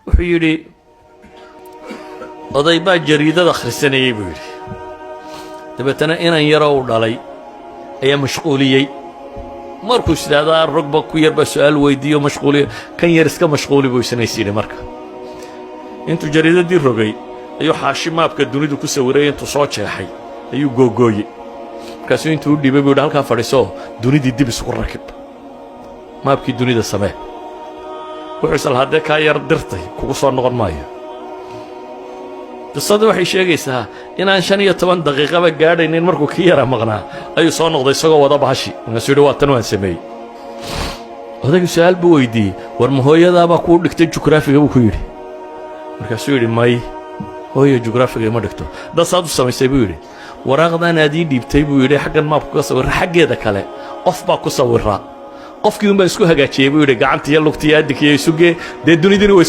وحيري أضيبا جريدة خرسانة يبيري دبتنا إنا يراو دالي أي مشغولية مركوش هذا الركبة كوير بسؤال ويديو مشغولية كان يرسك مشغولي بويسنا يصير مركا انتو جريدة دي الرقي أيو حاشي مابك الدوني دو كسوري انتو صوت شاحي أيو جوجوي كاسو انتو دي بيقول هالكا فريسو دوني دي بسوق الركب مابك الدوني دا سماه وحصل هذا كاير درتي كوكو نغر مايا قصده waxay sheegaysaa inaan 15 daqiiqo ba gaadhayn markuu ka yara maqnaa ayuu soo noqday isagoo wada baashi nasuudo waa tan waan sameeyay odaygu su'aal buu weydiiyay war ma hooyadaaba ku dhigtay jugraafiga buu ku yiri markaasuu yiri may hooyo jugraafiga ma dhigto dasaad u samaysay buu yiri waraaqdan aadii dhiibtay buu yiri xaggan maabku ka sawir xaggeeda kale qof baa ku sawiraa qofkii uma isku hagaajiyay buu yiri gacanta iyo lugtiya adigii isuge de dunidina